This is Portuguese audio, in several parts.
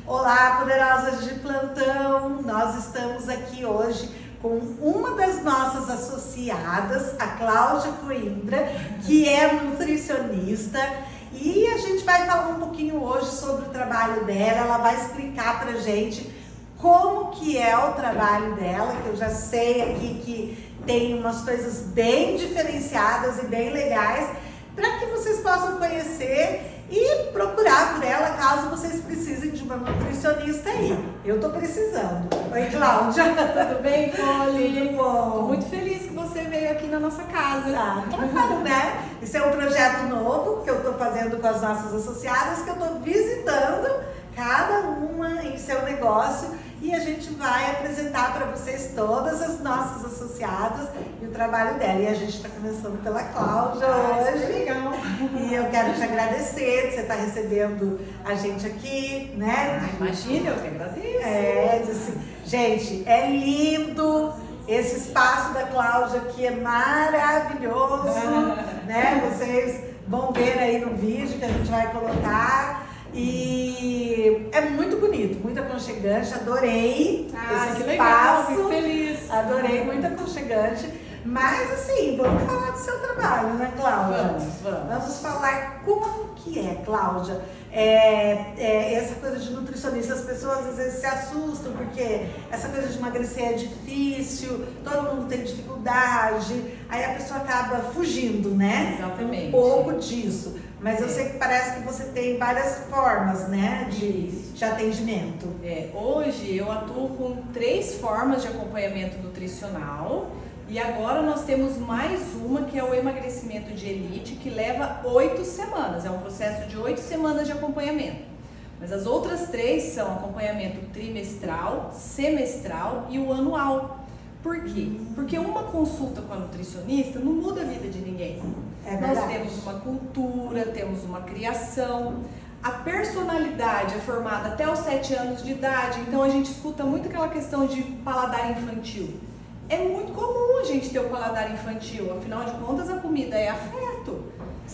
Olá, poderosas de plantão! Nós estamos aqui hoje com uma das nossas associadas, a Cláudia Coimbra, que é nutricionista, e a gente vai falar um pouquinho hoje sobre o trabalho dela. Ela vai explicar pra gente como que é o trabalho dela, que eu já sei aqui que tem umas coisas bem diferenciadas e bem legais, para que vocês possam conhecer e procurar por ela caso vocês precisem de uma nutricionista aí. Eu tô precisando. Oi, Cláudia. Tudo bem, Poli? Tudo bom? Tô muito feliz que você veio aqui na nossa casa. Ah, claro, né? Isso é um projeto novo que eu tô fazendo com as nossas associadas, que eu tô visitando cada uma em seu negócio. E a gente vai apresentar para vocês todas as nossas associadas e o trabalho dela. E a gente está começando pela Cláudia hoje. Legal. E eu quero te agradecer de você estar recebendo a gente aqui, né? Imagina, eu que agradeço. Assim, gente, é lindo. Esse espaço da Cláudia aqui é maravilhoso, né? Vocês vão ver aí no vídeo que a gente vai colocar. E é muito bonito, muito aconchegante, adorei esse que legal, espaço, fico feliz. Adorei, muito aconchegante. Mas assim, vamos falar do seu trabalho, né, Cláudia? Vamos. Vamos falar como que é, Cláudia, essa coisa de nutricionista. As pessoas às vezes se assustam porque essa coisa de emagrecer é difícil, todo mundo tem dificuldade, aí a pessoa acaba fugindo, né? Exatamente. Um pouco disso. Mas eu sei que parece que você tem várias formas, né, de atendimento. Hoje eu atuo com 3 formas de acompanhamento nutricional e agora nós temos mais uma que é o emagrecimento de elite, que leva 8 semanas. É um processo de 8 semanas de acompanhamento. Mas as outras 3 são acompanhamento trimestral, semestral e o anual. Por quê? Porque uma consulta com a nutricionista não muda a vida de ninguém. Nós temos uma cultura, temos uma criação. A personalidade é formada até os 7 anos de idade, então a gente escuta muito aquela questão de paladar infantil. É muito comum a gente ter o paladar infantil, afinal de contas a comida é afeto.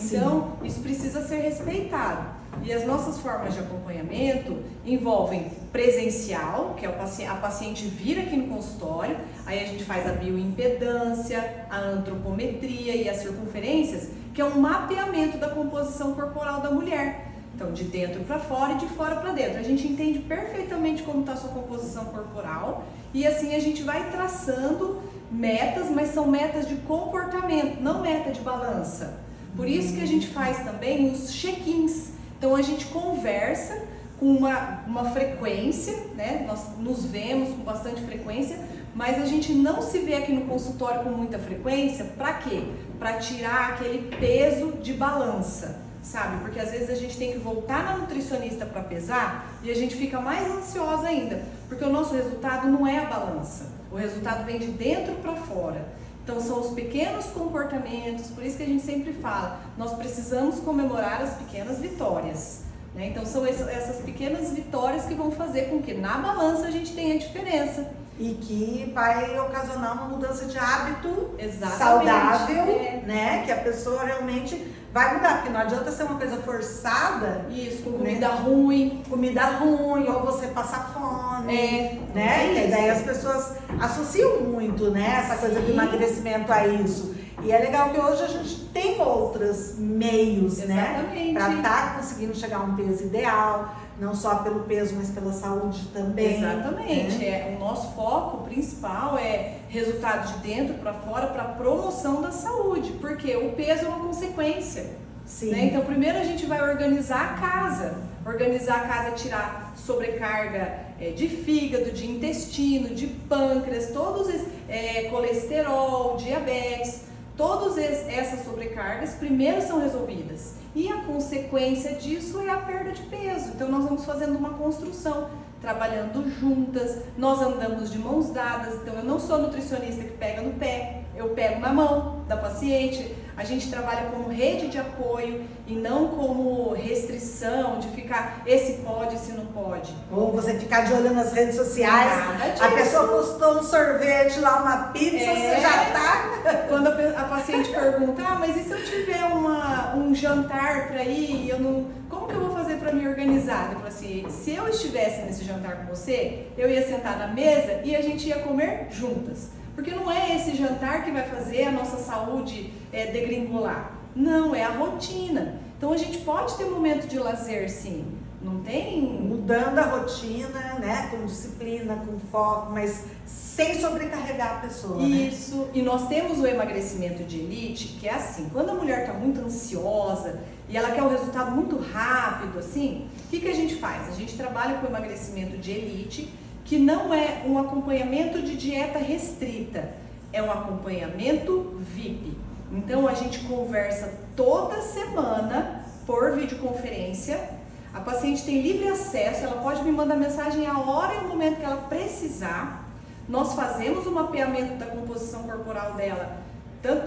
Então, isso precisa ser respeitado. E as nossas formas de acompanhamento envolvem presencial, que é a paciente vir aqui no consultório, aí a gente faz a bioimpedância, a antropometria e as circunferências, que é um mapeamento da composição corporal da mulher. Então, de dentro para fora e de fora para dentro. A gente entende perfeitamente como está a sua composição corporal e assim a gente vai traçando metas, mas são metas de comportamento, não meta de balança. Por isso que a gente faz também os check-ins. Então a gente conversa com uma frequência, né? Nós nos vemos com bastante frequência, mas a gente não se vê aqui no consultório com muita frequência. Para quê? Para tirar aquele peso de balança, sabe? Porque às vezes a gente tem que voltar na nutricionista para pesar e a gente fica mais ansiosa ainda, porque o nosso resultado não é a balança, o resultado vem de dentro para fora. Então são os pequenos comportamentos, por isso que a gente sempre fala, nós precisamos comemorar as pequenas vitórias, né? Então são essas pequenas vitórias que vão fazer com que na balança a gente tenha diferença. E que vai ocasionar uma mudança de hábito saudável, né? Que a pessoa realmente vai mudar, porque não adianta ser uma coisa forçada. Isso, com comida ruim. Comida ruim, ou você passar fome, né? Que daí as pessoas associam muito, né? Essa coisa do emagrecimento a isso. E é legal que hoje a gente tem outros meios, né? Para estar conseguindo chegar a um peso ideal, não só pelo peso, mas pela saúde também. Exatamente. O nosso foco principal é resultado de dentro para fora para promoção da saúde, porque o peso é uma consequência. Sim. Né? Então, primeiro a gente vai organizar a casa. Organizar a casa é tirar sobrecarga de fígado, de intestino, de pâncreas, todos colesterol, diabetes. Todas essas sobrecargas primeiro são resolvidas e a consequência disso é a perda de peso. Então nós vamos fazendo uma construção, trabalhando juntas, nós andamos de mãos dadas. Então eu não sou nutricionista que pega no pé, eu pego na mão da paciente, A gente trabalha como rede de apoio e não como restrição de ficar esse pode, esse não pode. Ou você ficar de olho nas redes sociais, Nada disso. a pessoa postou um sorvete lá, uma pizza, você já tá... Quando a paciente pergunta, mas e se eu tiver um jantar para ir, como que eu vou fazer para me organizar? Eu falo assim, se eu estivesse nesse jantar com você, eu ia sentar na mesa e a gente ia comer juntas. Porque não é esse jantar que vai fazer a nossa saúde degringolar. Não, é a rotina. Então a gente pode ter um momento de lazer, sim. Não tem... Mudando a rotina, né? Com disciplina, com foco, mas sem sobrecarregar a pessoa, Isso. Né? E nós temos o emagrecimento de elite, que é assim, quando a mulher está muito ansiosa e ela quer um resultado muito rápido, assim, o que a gente faz? A gente trabalha com o emagrecimento de elite, que não é um acompanhamento de dieta restrita, é um acompanhamento VIP. Então a gente conversa toda semana por videoconferência, a paciente tem livre acesso, ela pode me mandar mensagem a hora e o momento que ela precisar. Nós fazemos o mapeamento da composição corporal dela, tanto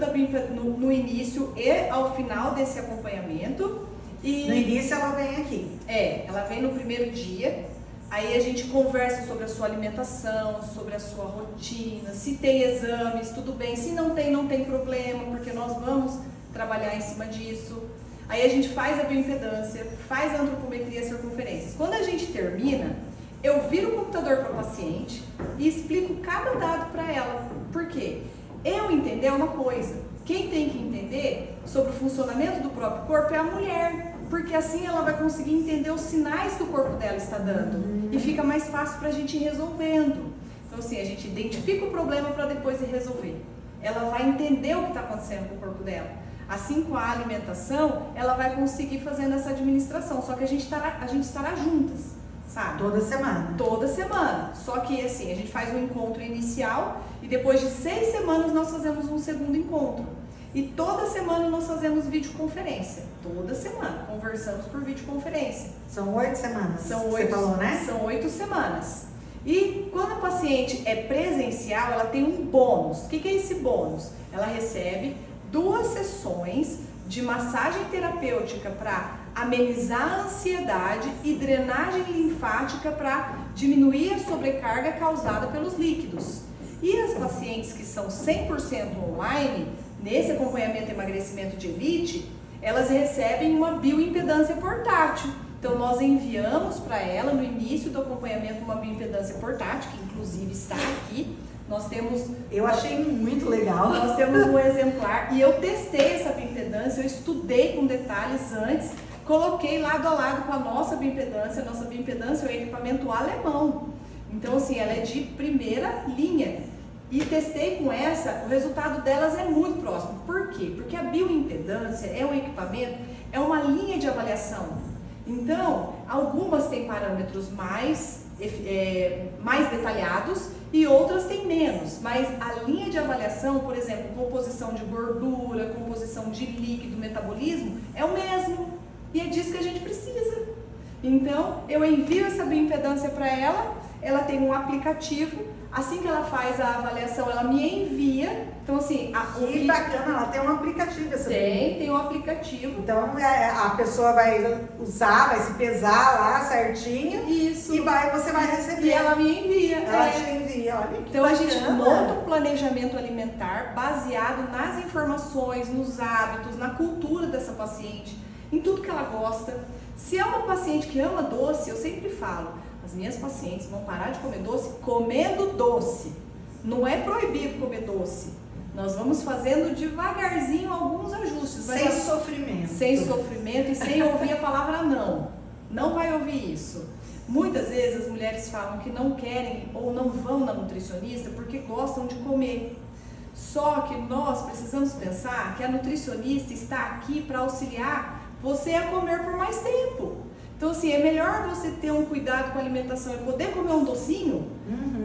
no início e ao final desse acompanhamento. E no início ela vem aqui. Ela vem no primeiro dia. Aí a gente conversa sobre a sua alimentação, sobre a sua rotina, se tem exames, tudo bem, se não tem problema, porque nós vamos trabalhar em cima disso. Aí a gente faz a bioimpedância, faz a antropometria e circunferências. Quando a gente termina, eu viro o computador para o paciente e explico cada dado para ela. Por quê? Eu entender uma coisa, quem tem que entender sobre o funcionamento do próprio corpo é a mulher. Porque assim ela vai conseguir entender os sinais que o corpo dela está dando e fica mais fácil para a gente ir resolvendo. Então assim, a gente identifica o problema para depois ir resolver. Ela vai entender o que está acontecendo com o corpo dela. Assim com a alimentação, ela vai conseguir fazendo essa administração, só que a gente estará juntas, sabe? Toda semana. Toda semana. Só que assim, a gente faz um encontro inicial e depois de 6 semanas nós fazemos um segundo encontro. E toda semana nós fazemos videoconferência. Toda semana, conversamos por videoconferência. São 8 semanas. Você falou, né? São 8 semanas. E quando a paciente é presencial, ela tem um bônus. O que é esse bônus? Ela recebe 2 sessões de massagem terapêutica para amenizar a ansiedade e drenagem linfática para diminuir a sobrecarga causada pelos líquidos. E as pacientes que são 100% online, nesse acompanhamento e emagrecimento de elite, elas recebem uma bioimpedância portátil. Então nós enviamos para ela no início do acompanhamento uma bioimpedância portátil, que inclusive está aqui. Nós temos... Eu achei muito legal. Nós temos um exemplar e eu testei essa bioimpedância, eu estudei com detalhes antes, coloquei lado a lado com a nossa bioimpedância. A nossa bioimpedância é um equipamento alemão. Então assim, ela é de primeira linha. E testei com essa, o resultado delas é muito próximo. Por quê? Porque a bioimpedância é um equipamento, é uma linha de avaliação. Então, algumas têm parâmetros mais detalhados e outras têm menos. Mas a linha de avaliação, por exemplo, composição de gordura, composição de líquido, metabolismo, é o mesmo. E é disso que a gente precisa. Então, eu envio essa bioimpedância para ela, ela tem um aplicativo. Assim que ela faz a avaliação, ela me envia. Então, assim... Que bacana, ela tem um aplicativo. Tem um aplicativo. Então, a pessoa vai usar, vai se pesar lá certinho. Isso. E você vai receber. E ela me envia. Ela te envia, olha que Então, bacana. A gente monta um planejamento alimentar baseado nas informações, nos hábitos, na cultura dessa paciente, em tudo que ela gosta. Se é uma paciente que ama doce, eu sempre falo... As minhas pacientes vão parar de comer doce comendo doce. Não é proibido comer doce. Nós vamos fazendo devagarzinho alguns ajustes. Sem sofrimento. Sem sofrimento e sem ouvir a palavra não. Não vai ouvir isso. Muitas vezes as mulheres falam que não querem ou não vão na nutricionista porque gostam de comer. Só que nós precisamos pensar que a nutricionista está aqui para auxiliar você a comer por mais tempo. Então, assim, é melhor você ter um cuidado com a alimentação e poder comer um docinho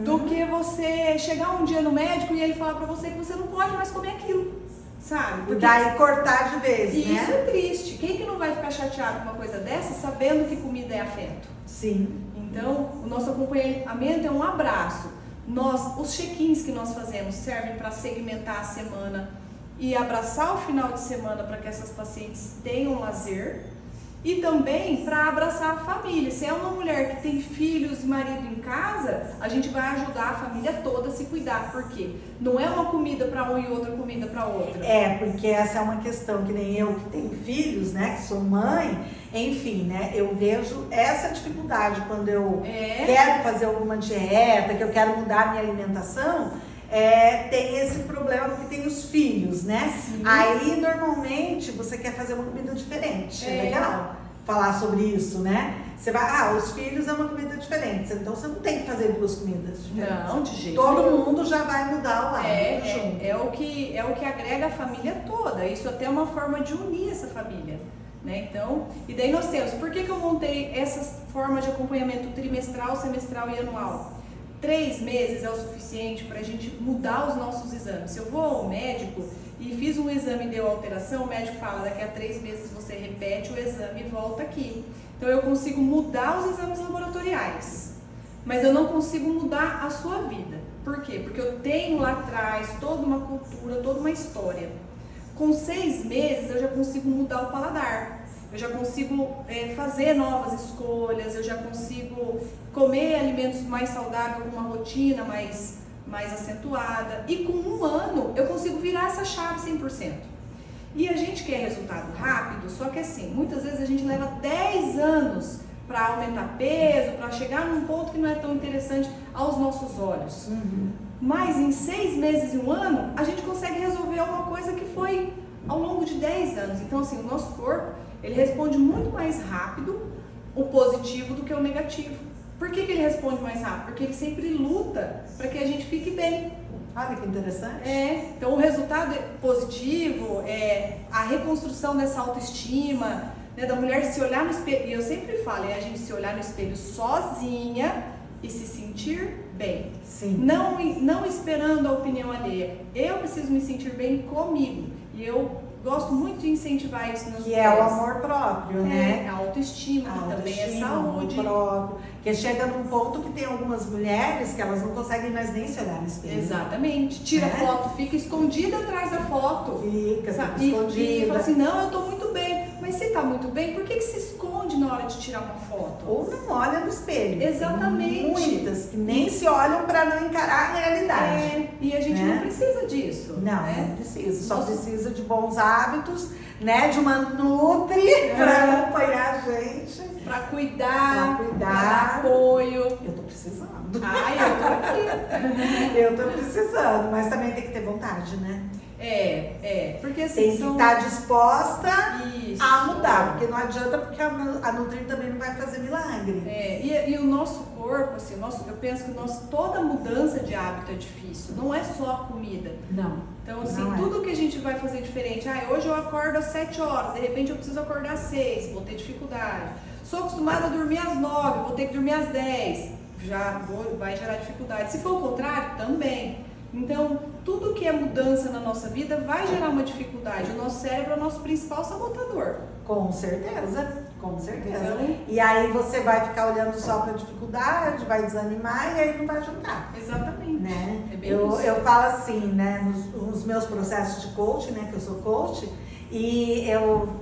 do que você chegar um dia no médico e ele falar pra você que você não pode mais comer aquilo, sabe? Porque... E daí cortar de vez, né? Isso é triste. Quem que não vai ficar chateado com uma coisa dessa sabendo que comida é afeto? Sim. Então, o nosso acompanhamento é um abraço. Os check-ins que nós fazemos servem para segmentar a semana. e abraçar o final de semana para que essas pacientes tenham lazer. E também para abraçar a família. Se é uma mulher que tem filhos e marido em casa, a gente vai ajudar a família toda a se cuidar. Por quê? Não é uma comida para um e outra comida para outra. Porque essa é uma questão que nem eu que tenho filhos, né, que sou mãe, enfim, né, eu vejo essa dificuldade quando eu quero fazer alguma dieta, que eu quero mudar a minha alimentação. Tem esse problema porque tem os filhos, né? Sim. Aí normalmente você quer fazer uma comida diferente. É legal falar sobre isso, né? Você vai, os filhos é uma comida diferente, então você não tem que fazer duas comidas diferentes. Não, de jeito Todo nenhum. mundo já vai mudar o hábito junto. É o que agrega a família toda. Isso até é uma forma de unir essa família, né? Então, e daí nós temos, por que eu montei essas formas de acompanhamento trimestral, semestral e anual? 3 meses é o suficiente para a gente mudar os nossos exames. Se eu vou ao médico e fiz um exame e deu alteração, o médico fala, daqui a 3 meses você repete o exame e volta aqui. Então eu consigo mudar os exames laboratoriais, mas eu não consigo mudar a sua vida. Por quê? Porque eu tenho lá atrás toda uma cultura, toda uma história. Com 6 meses eu já consigo mudar o paladar. Eu já consigo fazer novas escolhas, eu já consigo comer alimentos mais saudáveis, com uma rotina mais acentuada. E com 1 ano eu consigo virar essa chave 100%. E a gente quer resultado rápido, só que assim, muitas vezes a gente leva 10 anos para aumentar peso, para chegar num ponto que não é tão interessante aos nossos olhos. Uhum. Mas em 6 meses e 1 ano, a gente consegue resolver uma coisa que foi ao longo de 10 anos. Então assim, o nosso corpo, ele responde muito mais rápido o positivo do que o negativo. Por que ele responde mais rápido? Porque ele sempre luta para que a gente fique bem. Olha que interessante. Então o resultado positivo é a reconstrução dessa autoestima, né, da mulher se olhar no espelho. E eu sempre falo, a gente se olhar no espelho sozinha e se sentir bem. Sim. Não esperando a opinião alheia. Eu preciso me sentir bem comigo. E eu gosto muito de incentivar isso nas mulheres. Que é o amor próprio, né? A autoestima, que também é saúde. Amor próprio. Porque chega num ponto que tem algumas mulheres que elas não conseguem mais nem se olhar no espelho. Exatamente. Tira foto, fica escondida atrás da foto. Fica escondida. E fala assim, não, eu tô muito bem. Mas você tá muito bem, por que se esconde na hora de tirar uma foto? Ou não olha no espelho. Exatamente. Tem muitas que nem se olham para não encarar a realidade. E a gente não precisa disso. Não precisa. Só precisa de bons hábitos, né? De uma nutri para acompanhar a gente. Para cuidar, para dar apoio. Eu tô precisando. Eu tô aqui. Eu tô precisando, mas também tem que ter vontade, né? Porque assim, tem que estar disposta Isso. a mudar, porque não adianta, porque a Nutri também não vai fazer milagre. E o nosso corpo, assim, eu penso que toda mudança de hábito é difícil, não é só a comida. Não. Então, assim, tudo que a gente vai fazer diferente, hoje eu acordo às 7 horas, de repente eu preciso acordar às 6, vou ter dificuldade. Sou acostumada a dormir às 9, vou ter que dormir às 10, vai gerar dificuldade. Se for o contrário, também. Então, tudo que é mudança na nossa vida vai gerar uma dificuldade. O nosso cérebro é o nosso principal sabotador. Com certeza, com certeza. E aí você vai ficar olhando só para a dificuldade, vai desanimar e aí não vai ajudar. Exatamente. Né? É bem eu falo assim, né, nos meus processos de coaching, né, que eu sou coach, e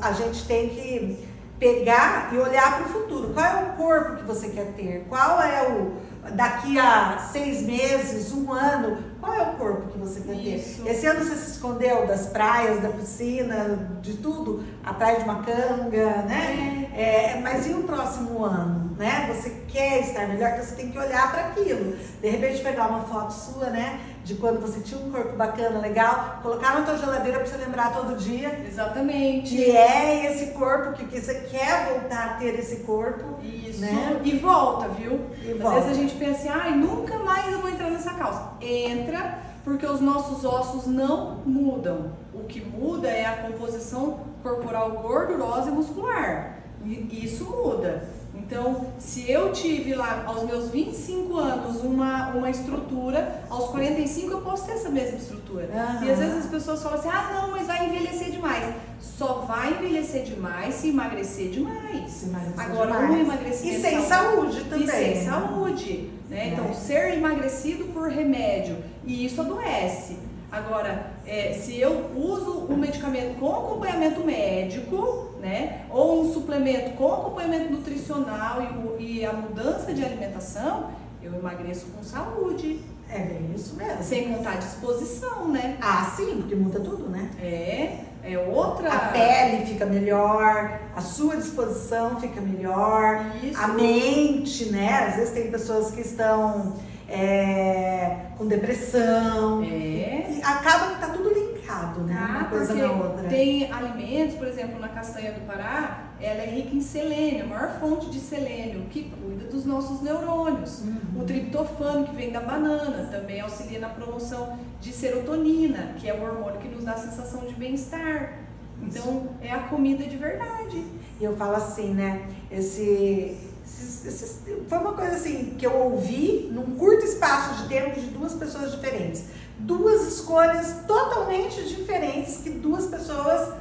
a gente tem que pegar e olhar para o futuro. Qual é o corpo que você quer ter? Qual é daqui a 6 meses, 1 ano, qual é o corpo que você quer ter? Esse ano você se escondeu das praias, da piscina, de tudo, atrás de uma canga, né? Mas e o próximo ano, né? Você quer estar melhor, então você tem que olhar para aquilo. De repente pegar uma foto sua, né? De quando você tinha um corpo bacana, legal, colocar na tua geladeira para você lembrar todo dia. Exatamente. Que é esse corpo, que você quer voltar a ter esse corpo. Isso. Né? E volta, viu? Às vezes a gente pensa assim, nunca mais eu vou entrar nessa calça. Entra, porque os nossos ossos não mudam. O que muda é a composição corporal gordurosa e muscular. E isso muda. Então, se eu tive lá aos meus 25 anos uma estrutura, aos 45 eu posso ter essa mesma estrutura. E às vezes as pessoas falam assim, não, mas vai envelhecer demais. Só vai envelhecer demais se emagrecer demais. Agora, um emagrecimento... E sem saúde também. E sem saúde. Né? Então, ser emagrecido por remédio, e isso adoece. Agora, se eu uso um medicamento com acompanhamento médico, né, ou um suplemento com acompanhamento nutricional e a mudança de alimentação, eu emagreço com saúde. É bem isso mesmo. Sem contar a disposição, né? Ah, sim, porque muda tudo, né? É outra... A pele fica melhor, a sua disposição fica melhor, Isso. a mente, né? Às vezes tem pessoas que estão com depressão. E acaba que tá tudo linkado, né? Uma coisa na outra. Tem alimentos, por exemplo, na castanha do Pará, ela é rica em selênio, a maior fonte de selênio, que cuida dos nossos neurônios. O triptofano, que vem da banana, também auxilia na promoção de serotonina, que é o hormônio que nos dá a sensação de bem-estar. Então, é a comida de verdade. E eu falo assim, né? Foi uma coisa assim que eu ouvi num curto espaço de tempo de duas pessoas diferentes. Duas escolhas totalmente diferentes que duas pessoas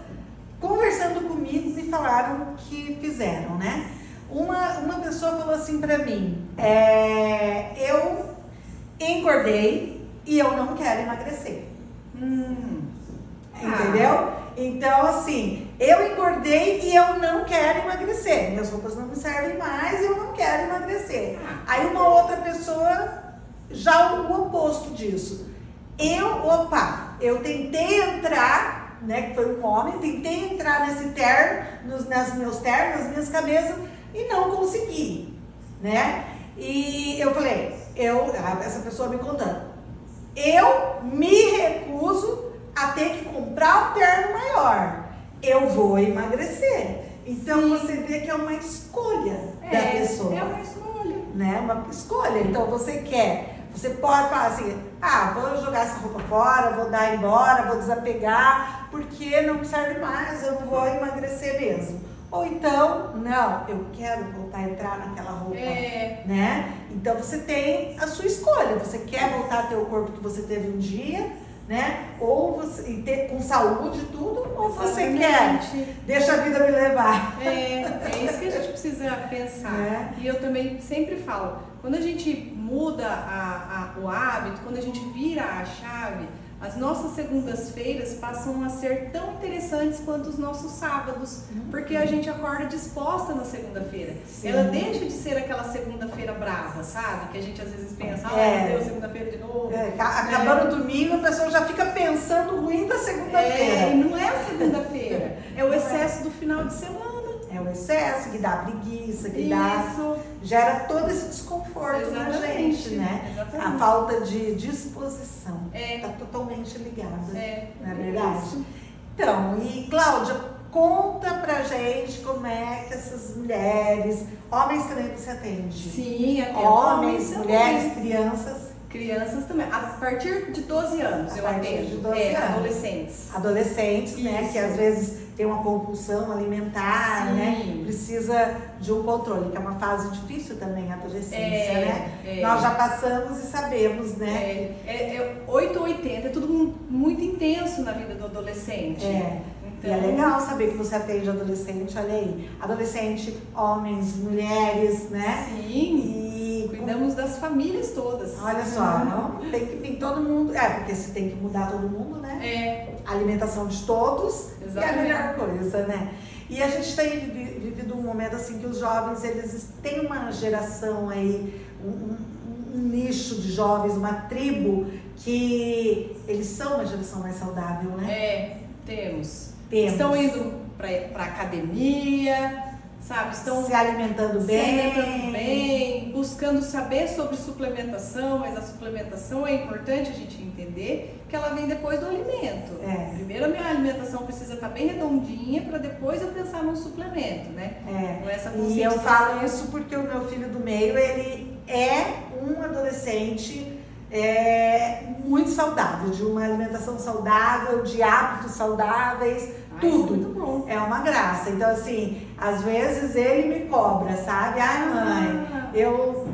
conversando comigo me falaram que fizeram, né? Uma pessoa falou assim pra mim, eu engordei e eu não quero emagrecer. Entendeu? Então, assim, eu engordei e eu não quero emagrecer. Minhas roupas não me servem mais e eu não quero emagrecer. Aí uma outra pessoa, já o oposto disso. Eu tentei entrar, né, que foi um homem, tentei entrar nesse terno, nos meus ternos, nas minhas camisas e não consegui, né? E eu falei, essa pessoa me contando, eu me recuso a ter que comprar um terno maior, eu vou emagrecer. Então você vê que é uma escolha da pessoa. É uma escolha. Né? Uma escolha. Então você pode falar assim, vou jogar essa roupa fora, vou dar embora, vou desapegar, porque não me serve mais, eu não vou emagrecer mesmo. Ou então, não, eu quero voltar a entrar naquela roupa, né? Então você tem a sua escolha, você quer voltar a ter o corpo que você teve um dia, né? Ou você ter com saúde e tudo, ou você quer, deixa a vida me levar. É isso que a gente precisa pensar. E eu também sempre falo, quando a gente muda o hábito, quando a gente vira a chave, as nossas segundas-feiras passam a ser tão interessantes quanto os nossos sábados, porque a gente acorda disposta na segunda-feira. Ela deixa de ser aquela segunda-feira brava, sabe? Que a gente às vezes pensa, meu Deus, segunda-feira de novo. Acabando o domingo, a pessoa já fica pensando ruim da segunda-feira. E não é a segunda-feira, é o excesso do final de semana. É o excesso que dá preguiça, que gera todo esse desconforto na gente, né? Exatamente. A falta de disposição está totalmente ligada, não é verdade? Isso. Então, e Cláudia, conta pra gente como é que essas mulheres, homens também você atende? Sim, atendo homens, mulheres, crianças. Crianças também, a partir de 12 anos eu atendo, de 12 anos. Adolescentes, né, que às vezes tem uma compulsão alimentar, né, precisa de um controle, que é uma fase difícil também, a adolescência, né? Nós já passamos e sabemos, né? 8 ou 80, é tudo muito intenso na vida do adolescente. E é legal saber que você atende adolescente, olha aí, adolescente, homens, mulheres, né? Sim. Cuidamos das famílias todas. Olha só, não tem que vir todo mundo. Porque se tem que mudar todo mundo, né? A alimentação de todos. Exatamente. É a melhor coisa, né? E a gente tem vivido um momento assim que os jovens, eles têm uma geração aí, um nicho de jovens, uma tribo, que eles são uma geração mais saudável, né? Temos. Estão indo para academia, sabe? Estão se alimentando bem, buscando saber sobre suplementação, mas a suplementação é importante a gente entender que ela vem depois do alimento. Primeiro a minha alimentação precisa estar bem redondinha para depois eu pensar num suplemento, né? Com essa e eu falo isso porque o meu filho do meio, ele é um adolescente muito saudável, de uma alimentação saudável, de hábitos saudáveis, tudo. Muito bom. É uma graça. Então, assim, às vezes ele me cobra, sabe? Mãe, eu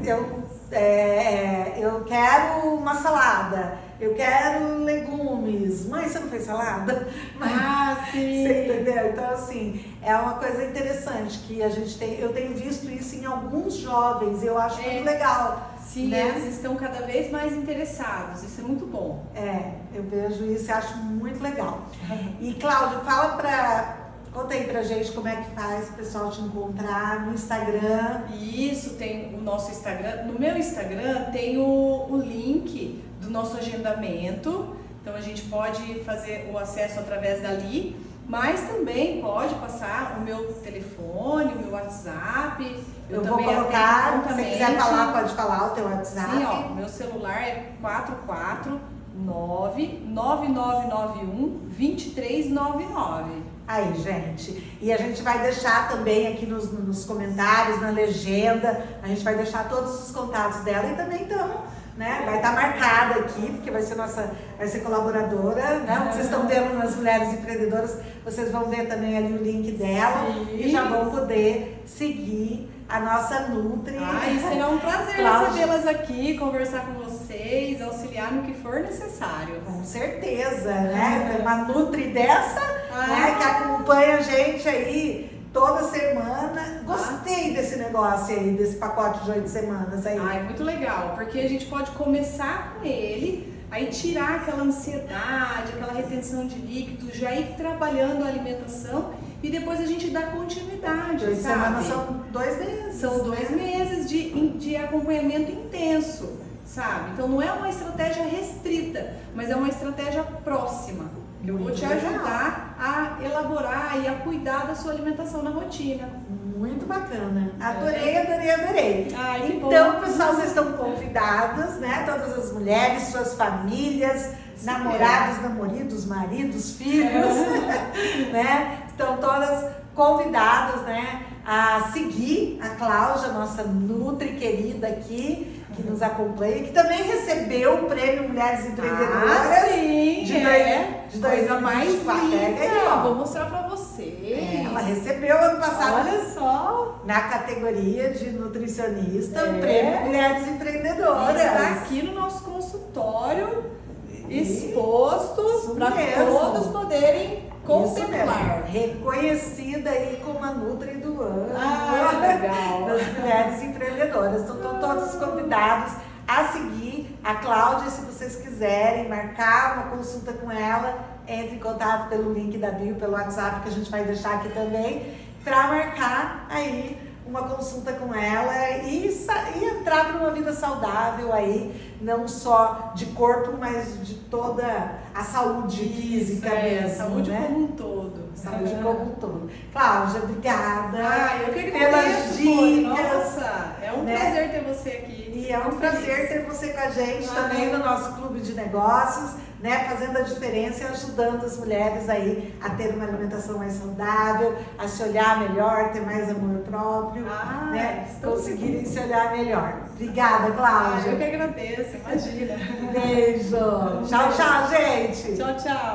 quero uma salada. eu quero legumes. Mãe, você não fez salada? Sim! Você entendeu? Então, assim, é uma coisa interessante que a gente tem. Eu tenho visto isso em alguns jovens, eu acho muito legal. Sim, né? Eles estão cada vez mais interessados, isso é muito bom. Eu vejo isso e acho muito legal. E, Cláudia, conta aí pra gente como é que faz o pessoal te encontrar no Instagram. Isso, tem o nosso Instagram. No meu Instagram tem o link do nosso agendamento, então a gente pode fazer o acesso através dali, mas também pode passar o meu telefone, o meu WhatsApp. Eu vou colocar, se você quiser falar, pode falar o teu WhatsApp. Sim, ó, meu celular é 449-9991-2399. Aí, gente. E a gente vai deixar também aqui nos comentários, na legenda, a gente vai deixar todos os contatos dela e também né? Vai estar marcada aqui, porque vai ser colaboradora, né? O que vocês estão vendo nas Mulheres Empreendedoras, vocês vão ver também ali o link dela. Sim. E já vão poder seguir a nossa Nutri. E será um prazer recebê-las aqui, conversar com vocês, auxiliar no que for necessário. Com certeza, né? Uma Nutri dessa, né? Que acompanha a gente aí toda semana. Gostei desse negócio aí, desse pacote de 8 semanas aí. É muito legal, porque a gente pode começar com ele, aí tirar aquela ansiedade, aquela retenção de líquidos, já ir trabalhando a alimentação e depois a gente dá continuidade. 8 semanas são 2 meses. São 2 meses de acompanhamento intenso, sabe? Então não é uma estratégia restrita, mas é uma estratégia próxima. Eu vou te ajudar a elaborar e a cuidar da sua alimentação na rotina. Muito bacana. Adorei. Então, pessoal, vocês estão convidadas, né? Todas as mulheres, suas famílias, namorados, namoridos, maridos, filhos, né? Estão todas convidadas, né? A seguir a Cláudia, nossa Nutri querida aqui, que nos acompanha, que também recebeu o prêmio Mulheres Empreendedoras. Sim, de coisa mais linda. Vou mostrar pra vocês. Ela recebeu ano passado. Olha só. Na categoria de nutricionista, o prêmio Mulheres Empreendedoras. Está aqui no nosso consultório, exposto para todos poderem contemplar. Reconhecida aí como a Nutri do ano. Legal. Das Mulheres Empreendedoras. Então, estão todos convidados a seguir a Cláudia. Se vocês quiserem marcar uma consulta com ela, entre em contato pelo link da bio, pelo WhatsApp, que a gente vai deixar aqui também, para marcar aí uma consulta com ela e entrar para uma vida saudável aí, não só de corpo, mas de toda a saúde física mesmo, saúde, né? Como um todo. Saúde como um todo. Cláudia, obrigada eu que pelas dicas. Nossa, é um prazer ter você aqui. E é um prazer ter você com a gente também no nosso clube de negócios, né? Fazendo a diferença e ajudando as mulheres aí a ter uma alimentação mais saudável, a se olhar melhor, ter mais amor próprio, né? Conseguirem se olhar melhor. Obrigada, Cláudia. Eu que agradeço, imagina. Beijo. Tchau, tchau, gente. Tchau, tchau.